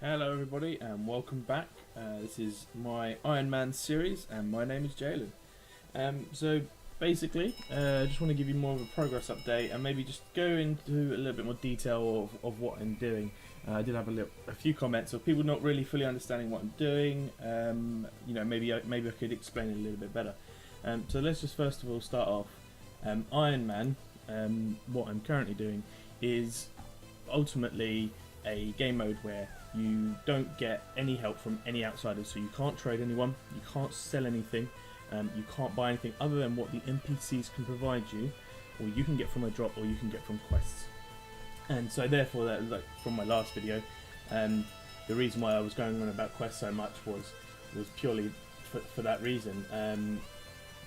Hello everybody and welcome back. This is my Ironman series and my name is Jalen. So basically, I just want to give you more of a progress update and maybe just go into a little bit more detail of what I'm doing. I did have a few comments of people not really fully understanding what I'm doing. Maybe I could explain it a little bit better. So let's just first of all start off. Ironman, what I'm currently doing is ultimately a game mode where you don't get any help from any outsiders, so you can't trade anyone, you can't sell anything, you can't buy anything other than what the NPCs can provide you, or you can get from a drop, or you can get from quests. And so therefore, like from my last video, the reason why I was going on about quests so much was purely for that reason.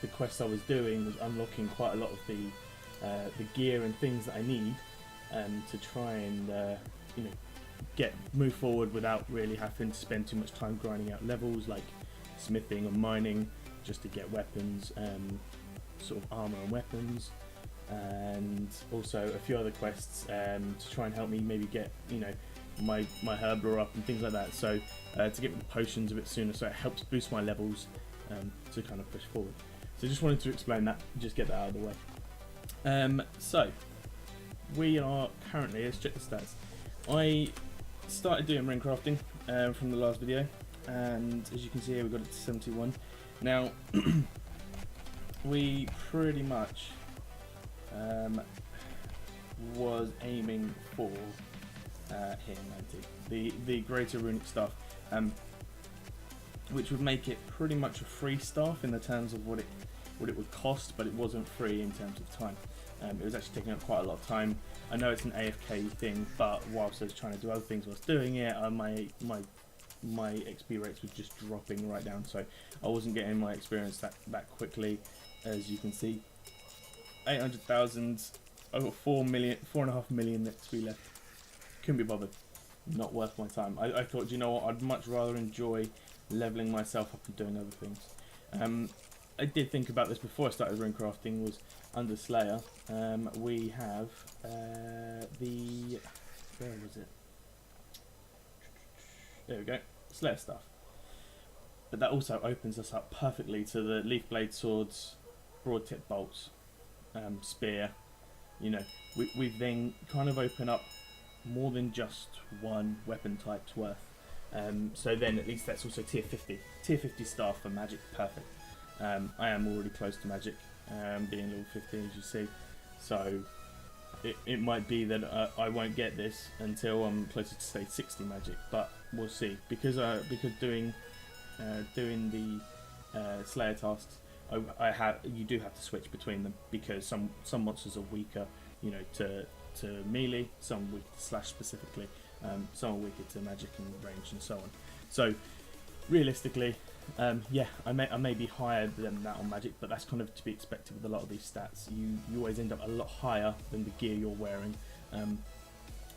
The quests I was doing was unlocking quite a lot of the gear and things that I need to try and move forward without really having to spend too much time grinding out levels like smithing or mining just to get weapons, sort of armor and weapons, and also a few other quests to try and help me maybe get my herbler up and things like that, so to get the potions a bit sooner, so it helps boost my levels to kind of push forward. So just wanted to explain that, just get that out of the way. So we are currently, let's check the stats. I started doing ring crafting from the last video, and as you can see here, we got it to 71. Now we pretty much was aiming for here 90, the greater runic staff, which would make it pretty much a free staff in the terms of what it would cost, but it wasn't free in terms of time. It was actually taking up quite a lot of time. I know it's an AFK thing, but whilst I was trying to do other things whilst doing it, my XP rates were just dropping right down, so I wasn't getting my experience that quickly. As you can see, 800,000, over 4.5 million XP left. Couldn't be bothered. Not worth my time. I thought, you know what, I'd much rather enjoy leveling myself up and doing other things. I did think about this before I started rune crafting, was under Slayer. We have where was it? There we go, Slayer stuff. But that also opens us up perfectly to the leaf blade swords, broad tip bolts, spear. We then kind of open up more than just one weapon type's worth. So then at least that's also tier 50. Tier 50 staff for magic, perfect. I am already close to magic, being level 15 as you see, so it might be that I won't get this until I'm closer to say 60 magic, but we'll see, because doing the Slayer tasks, you do have to switch between them, because some monsters are weaker to melee, some weaker to slash specifically, some are weaker to magic and range and so on. So realistically, I may be higher than that on magic, but that's kind of to be expected with a lot of these stats. You always end up a lot higher than the gear you're wearing.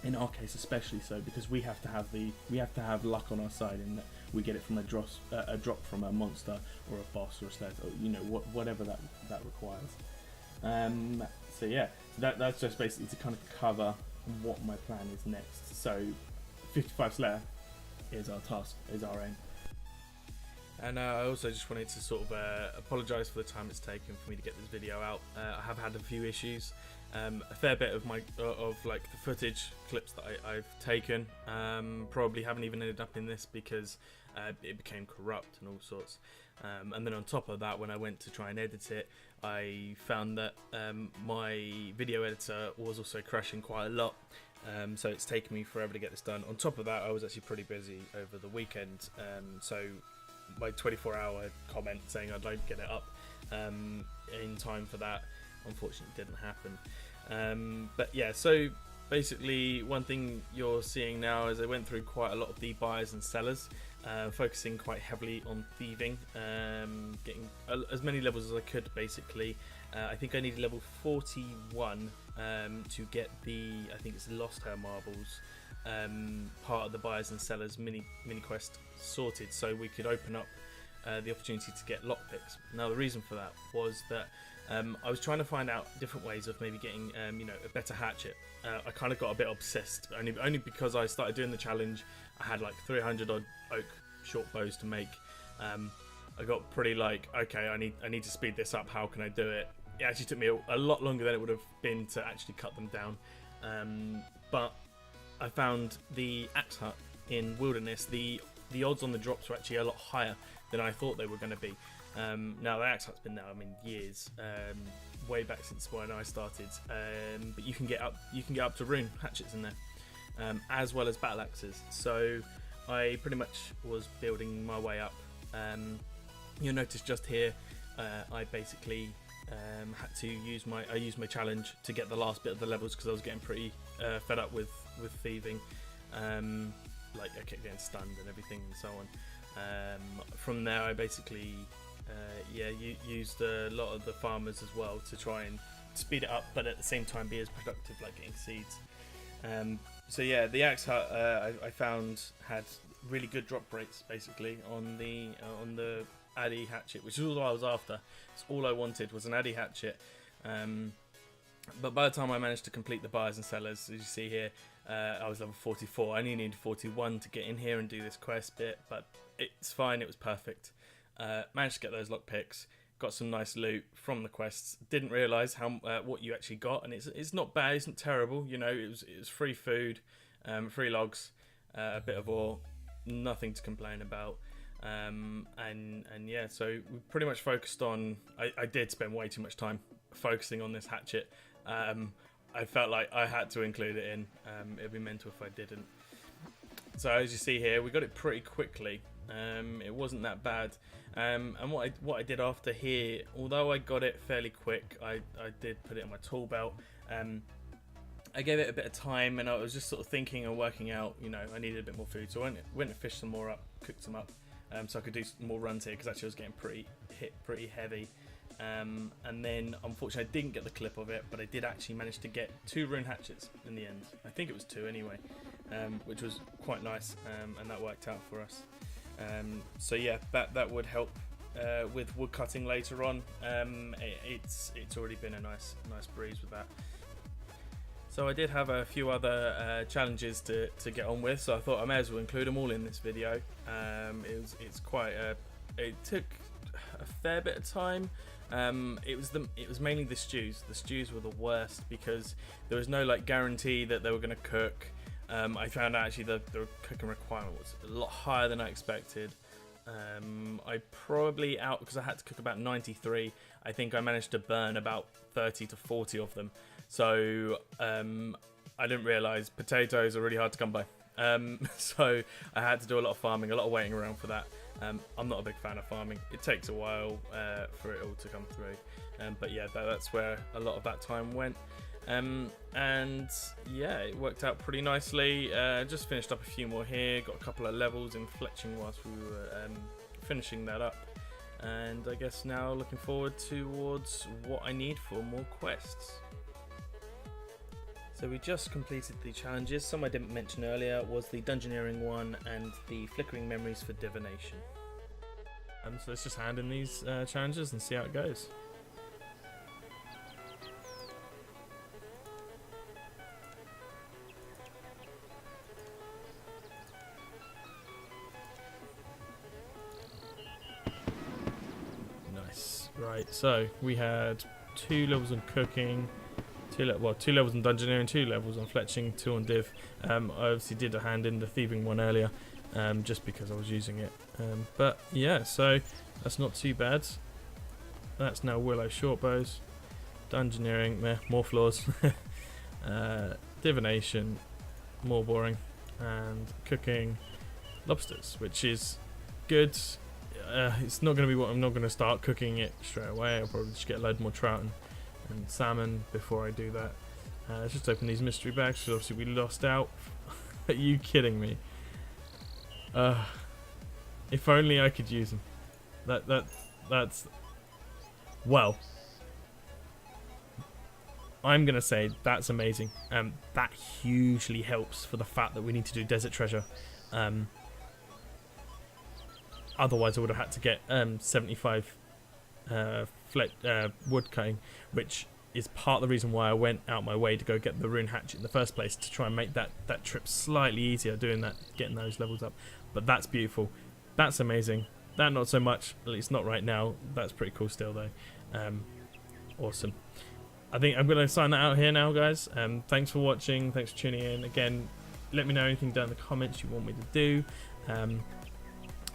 In our case, especially so, because we have to have luck on our side, in that we get it from a drop from a monster or a boss or a slayer, or, whatever that requires. So yeah, that's just basically to kind of cover what my plan is next. So 55 Slayer is our task, is our aim. And I also just wanted to sort of apologise for the time it's taken for me to get this video out. I have had a few issues, a fair bit of like the footage clips that I've taken probably haven't even ended up in this, because it became corrupt and all sorts. And then on top of that, when I went to try and edit it, I found that my video editor was also crashing quite a lot. So it's taken me forever to get this done. On top of that, I was actually pretty busy over the weekend, so my 24-hour comment saying I'd like to get it up in time for that unfortunately didn't happen. But yeah, so basically one thing you're seeing now is I went through quite a lot of the buyers and sellers, focusing quite heavily on thieving, getting as many levels as I could basically. I think I needed level 41 to get I think it's Lost Her Marbles, part of the buyers and sellers mini quest sorted, so we could open up the opportunity to get lockpicks. Now the reason for that was that I was trying to find out different ways of maybe getting you know, a better hatchet. I kind of got a bit obsessed, only because I started doing the challenge. I had like 300 odd oak short bows to make. I got pretty like, okay, I need to speed this up. How can I do it? It actually took me a lot longer than it would have been to actually cut them down. But I found the axe hut in Wilderness. The odds on the drops were actually a lot higher than I thought they were going to be. Now the axe hut's been there, I mean, years, way back since when I started. But you can get up to rune hatchets in there, as well as battle axes. So I pretty much was building my way up. You'll notice just here, I basically had to use my challenge to get the last bit of the levels, because I was getting pretty fed up with thieving. Like I kept getting stunned and everything and so on. From there, I basically used a lot of the farmers as well to try and speed it up, but at the same time be as productive, like getting seeds. So yeah, the axe hut I found had really good drop rates basically on the Addy hatchet, which is all I was after. It's all I wanted was an Addy hatchet. But by the time I managed to complete the buyers and sellers, as you see here, I was level 44. I only needed 41 to get in here and do this quest bit, but it's fine, it was perfect. Managed to get those lockpicks, got some nice loot from the quests. Didn't realise how what you actually got, and it's not bad, it's not terrible. You know, it was free food, free logs, a bit of ore, nothing to complain about. And yeah, so we pretty much focused on. I did spend way too much time focusing on this hatchet. I felt like I had to include it in. It'd be mental if I didn't. So as you see here, we got it pretty quickly. It wasn't that bad. And what I did after here, although I got it fairly quick, I did put it in my tool belt. I gave it a bit of time, and I was just sort of thinking and working out, you know, I needed a bit more food. So I went and fished some more up, cooked some up, so I could do some more runs here, because actually I was getting pretty heavy. And then unfortunately I didn't get the clip of it, but I did actually manage to get 2 rune hatchets in the end. I think it was 2 anyway, which was quite nice, and that worked out for us. So yeah, that would help with wood cutting later on. It's already been a nice breeze with that. So I did have a few other challenges to get on with, so I thought I may as well include them all in this video. It took a fair bit of time. It was mainly the stews. The stews were the worst, because there was no like guarantee that they were going to cook. I found out actually the cooking requirement was a lot higher than I expected. I probably because I had to cook about 93. I think I managed to burn about 30 to 40 of them. So I didn't realise potatoes are really hard to come by. So I had to do a lot of farming, a lot of waiting around for that. I'm not a big fan of farming. It takes a while for it all to come through. But yeah, that's where a lot of that time went. And yeah, it worked out pretty nicely. Just finished up a few more here. Got a couple of levels in fletching whilst we were finishing that up. And I guess now looking forward towards what I need for more quests. So we just completed the challenges. Some I didn't mention earlier was the Dungeoneering one and the Flickering Memories for Divination. So let's just hand in these challenges and see how it goes. Nice. Right, so we had 2 levels on cooking. 2 levels on Dungeoneering, 2 levels on fletching, 2 on div. I obviously did a hand in the thieving one earlier, just because I was using it. But yeah, so that's not too bad. That's now willow shortbows. Dungeoneering, meh, more flaws. Divination, more boring. And cooking, lobsters, which is good. It's not going to be what I'm not going to start cooking it straight away. I'll probably just get a load more trout and salmon before I do that. Let's just open these mystery bags, because obviously we lost out. Are you kidding me? If only I could use them. That's well, I'm gonna say that's amazing. That hugely helps for the fact that we need to do desert treasure. Otherwise I would have had to get 75 wood cutting, which is part of the reason why I went out my way to go get the rune hatchet in the first place, to try and make that trip slightly easier, doing that, getting those levels up. But that's beautiful. That's amazing. That not so much, at least not right now. That's pretty cool still though. Awesome. I think I'm going to sign that out here now, guys. Thanks for watching. Thanks for tuning in. Again, let me know anything down in the comments you want me to do.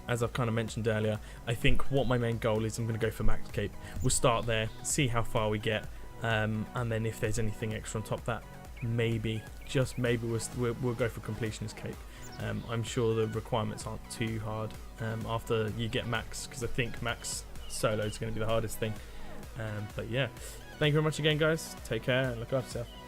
As I've kind of mentioned earlier, I think what my main goal is, I'm going to go for max cape. We'll start there, see how far we get, and then if there's anything extra on top of that, maybe, just maybe, we'll go for completionist cape. I'm sure the requirements aren't too hard after you get max, because I think max solo is going to be the hardest thing. But yeah, thank you very much again, guys. Take care and look after yourself.